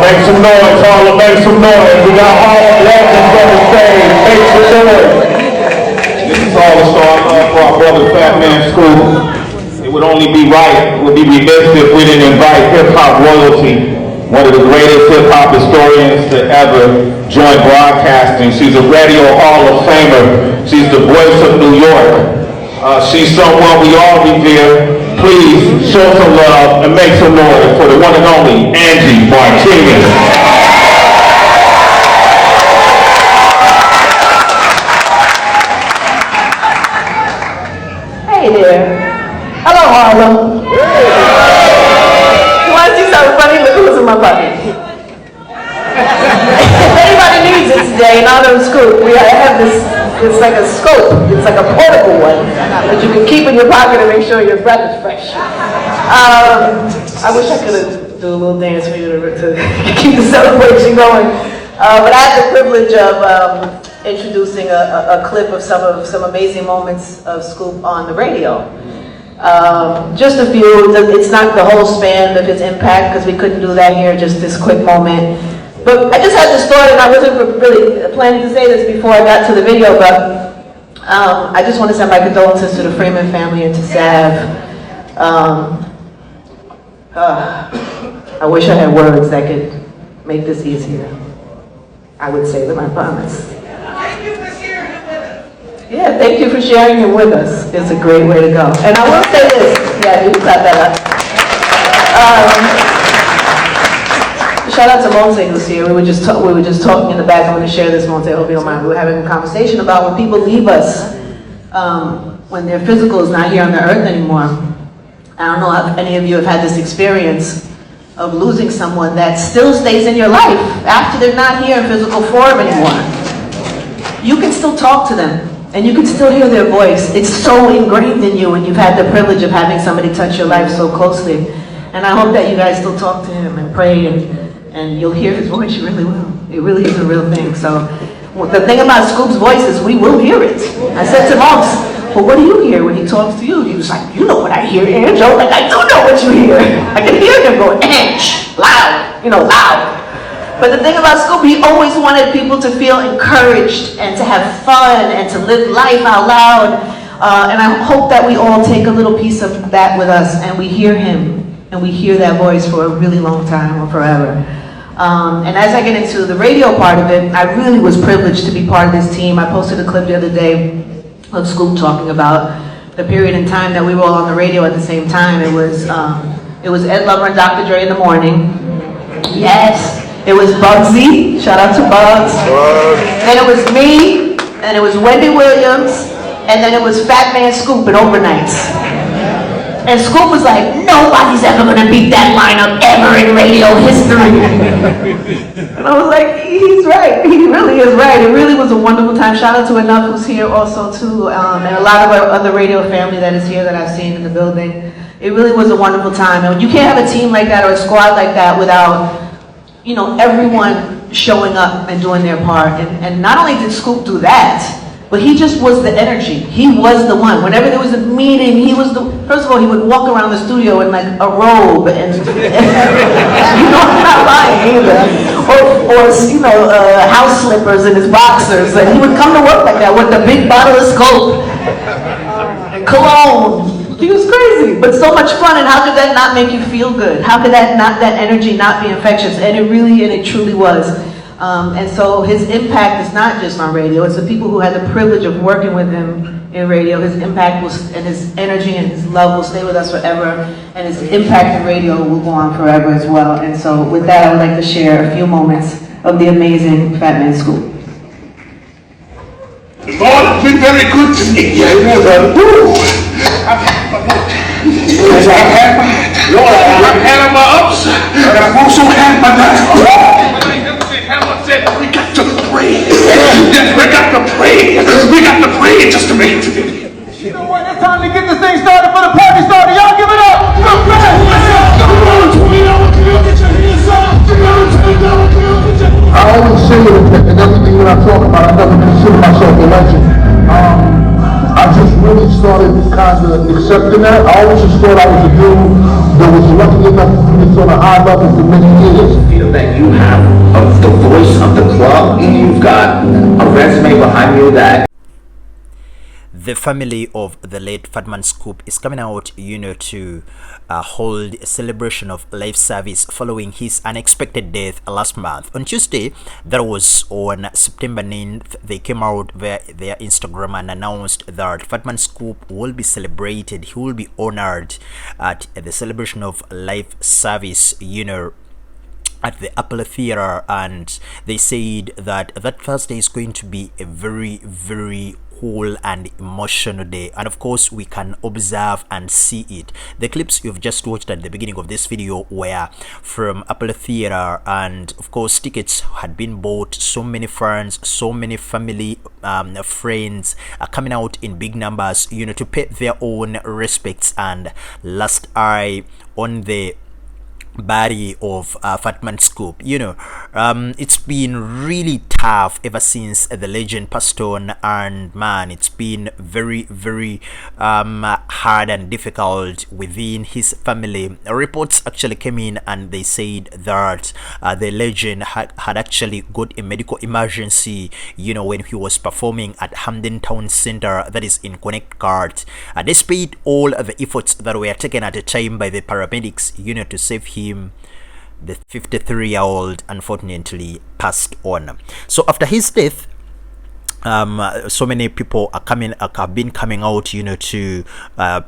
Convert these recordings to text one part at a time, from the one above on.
Make some noise, Harlem, make some noise. We got Harlem legends on the stage. Make some noise. This is all a start for our brother Fatman Scoop. It would only be right, it would be remiss if we didn't invite hip-hop royalty, one of the greatest hip-hop historians to ever join broadcasting. She's a radio Hall of Famer. She's the voice of New York. She's someone we all revere. Please show some love and make some noise for the one and only Angie Martinez. Hey there. Hello, Harlem. You want to see something funny? Look who's in my bucket. If anybody needs it today, in honor of Scoop, we have this, it's like a scope. It's like a portable one that you can keep in your pocket and make sure your breath is fresh. I wish I could do a little dance for you to keep the celebration going. But I had the privilege of introducing a clip of some amazing moments of Scoop on the radio. Just a few. It's not the whole span of his impact because we couldn't do that here, just this quick moment. But I just had this thought, and I wasn't really planning to say this before I got to the video, but I just want to send my condolences to the Freeman family and to Sav. I wish I had words that could make this easier. I would say them, I promise. Thank you for sharing it with us. Yeah, thank you for sharing it with us. It's a great way to go. And I will say this. Yeah, you can clap that up. Shout out to Monte who's here. We were just talking in the back. I'm going to share this, Monte. I hope you don't mind. We were having a conversation about when people leave us, when their physical is not here on the earth anymore. I don't know if any of you have had this experience of losing someone that still stays in your life after they're not here in physical form anymore. You can still talk to them, and you can still hear their voice. It's so ingrained in you, and you've had the privilege of having somebody touch your life so closely. And I hope that you guys still talk to him and pray, and you'll hear his voice. You really will. It really is a real thing. So the thing about Scoop's voice is we will hear it. I said to Moms, well, what do you hear when he talks to you? He was like, you know what I hear, Ange. I was like, I do know what you hear. I can hear him going, Ange, loud, loud. But the thing about Scoop, he always wanted people to feel encouraged and to have fun and to live life out loud. And I hope that we all take a little piece of that with us and we hear him and we hear that voice for a really long time or forever. And as I get into the radio part of it, I really was privileged to be part of this team. I posted a clip the other day of Scoop talking about the period in time that we were all on the radio at the same time. It was Ed Lover and Dr. Dre in the morning. Yes. It was Bugsy. Shout out to Bugs. Then it was me. And it was Wendy Williams. And then it was Fatman Scoop in overnights. And Scoop was like, nobody's ever going to beat that lineup ever in radio history. And I was like, he's right. He really is right. It really was a wonderful time. Shout out to Enough who's here also too. And a lot of our other radio family that is here that I've seen in the building. It really was a wonderful time. And you can't have a team like that or a squad like that without, everyone showing up and doing their part. And not only did Scoop do that, but he just was the energy. He was the one. Whenever there was a meeting, he was first of all, he would walk around the studio in like a robe and I'm not lying either. Or house slippers and his boxers. And he would come to work like that with a big bottle of Scoop and cologne. He was crazy, but so much fun. And how could that not make you feel good? How could that energy not be infectious? And it truly was. And so his impact is not just on radio. It's the people who had the privilege of working with him in radio. His impact and his energy and his love will stay with us forever. And his impact in radio will go on forever as well. And so with that, I would like to share a few moments of the amazing Fatman Scoop. The Lord has been very good to me. I've had my ups, and I've also had my downs. We got to pray. Yes, we got to pray. We got to pray just to make it. You know what? It's time to get this thing started for the party started. Y'all give it up. I always say it in everything that I talk about. I never consider myself a legend. I just really started kind of accepting that. I always just thought I was a dude that was lucky enough to be on a high level for many years. sure that you have the voice of the club and you've got a resume behind you that. The family of the late Fatman Scoop is coming out, to hold a celebration of life service following his unexpected death last month. On Tuesday, that was on September 9th, they came out via their Instagram and announced that Fatman Scoop will be celebrated. He will be honored at the celebration of life service, at the Apple Theater, and they said that Thursday is going to be a very, very cool and emotional day, and of course we can observe and see it. The clips you've just watched at the beginning of this video were from Apple Theater, and of course tickets had been bought. So many friends, so many family friends are coming out in big numbers, to pay their own respects and last eye on the body of Fatman Scoop. It's been really tough ever since the legend passed on, and man, it's been very, very hard and difficult within his family. Reports actually came in and they said that the legend had actually got a medical emergency, when he was performing at Hamden Town Center, that is in Connecticut. Despite all the efforts that were taken at the time by the paramedics, to save him, the 53-year-old unfortunately passed on. So after his death, so many people have been coming out, to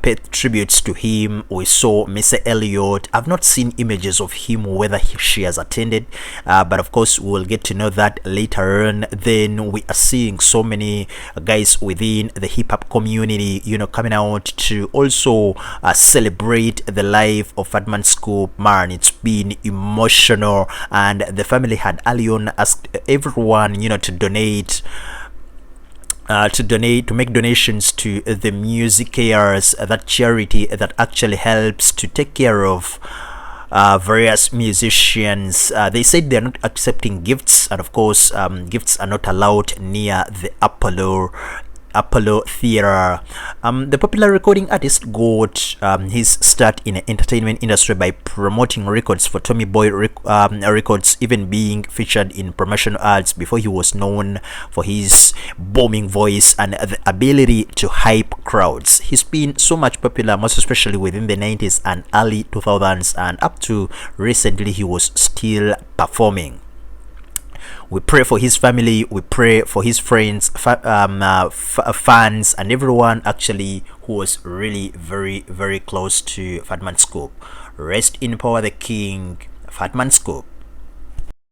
pay tributes to him. We saw Mr. Elliot. I've not seen images of him, whether she has attended, but of course we'll get to know that later on. Then we are seeing so many guys within the hip-hop community, coming out to also celebrate the life of Fatman Scoop. Man, it's been emotional, and the family had early on asked everyone, to make donations to the Music Cares, that charity that actually helps to take care of various musicians. They said they're not accepting gifts, and of course gifts are not allowed near the Apollo Theater. The popular recording artist got his start in the entertainment industry by promoting records for Tommy Boy Records, even being featured in promotional ads before he was known for his booming voice and the ability to hype crowds. He's been so much popular, most especially within the 90s and early 2000s, and up to recently he was still performing. We pray for his family, we pray for his friends, fans, and everyone actually who was really very, very close to Fatman Scoop. Rest in power, the king, Fatman Scoop.